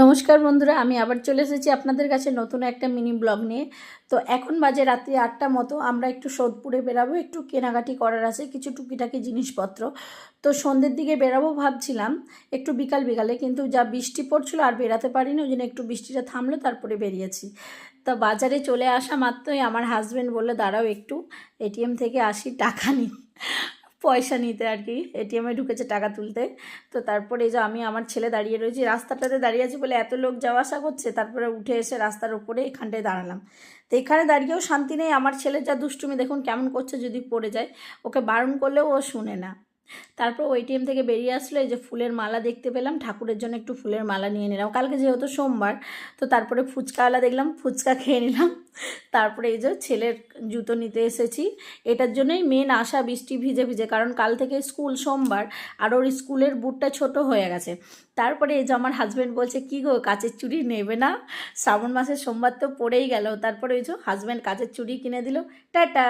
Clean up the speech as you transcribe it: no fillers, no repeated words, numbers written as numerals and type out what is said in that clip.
নমস্কার বন্ধুরা, আমি আবার চলে এসেছি আপনাদের কাছে নতুন একটা মিনি ব্লগ নিয়ে। তো এখন বাজে রাত্রি 8টা মতো। আমরা একটু সোদপুরে বেরাবো, একটু কেনাকাটি করার আছে, কিছু টুকিটাকি জিনিসপত্র। তো সন্ধ্যের দিকে বেরাবো ভাবছিলাম, একটু বিকাল বিকালে, কিন্তু যা বৃষ্টি পড়ছিল আর বেরাতে পারিনি, ওই জন্য একটু বৃষ্টিটা থামলো তারপরে বেরিয়েছি। তা বাজারে চলে আসা মাত্রই আমার হাজব্যান্ড বললো দাঁড়াও একটু, এটিএম থেকে আসি টাকা নি, পয়সা নিতে আর কি। এটিএমে ঢুকেছে টাকা তুলতে। তো তারপরে এই যে আমি আমার ছেলে দাঁড়িয়ে রয়েছি, রাস্তাটাতে দাঁড়িয়ে আছি বলে এত লোক যাওয়া আসা করছে, তারপরে উঠে এসে রাস্তার উপরে এখানটায় দাঁড়ালাম। তো এখানে দাঁড়িয়েও শান্তি নেই, আমার ছেলে যা দুষ্টুমি দেখুন কেমন করছে, যদি পড়ে যায়। ওকে বারণ করলেও ও শুনে না। তারপর ওই টিএম থেকে বেরিয়ে আসলো, এই যে ফুলের মালা দেখতে পেলাম, ঠাকুরের জন্য একটু ফুলের মালা নিয়ে নিলাম, কালকে যেহেতু সোমবার। তো তারপরে ফুচকাওয়ালা দেখলাম, ফুচকা খেয়ে নিলাম। তারপরে এই যে ছেলের জুতো নিতে এসেছি, এটার জন্যই মেন আশা, বৃষ্টি ভিজে ভিজে, কারণ কাল থেকে স্কুল সোমবার, আর ওর স্কুলের বুটটা ছোট হয়ে গেছে। তারপরে এই যে আমার হাজব্যান্ড বলছে কি গো কাচের চুড়ি নেবে না, শ্রাবণ মাসের সোমবার তো পড়েই গেল। তারপরে ওই যে হাজব্যান্ড কাচের চুড়ি কিনে দিল। টাটা।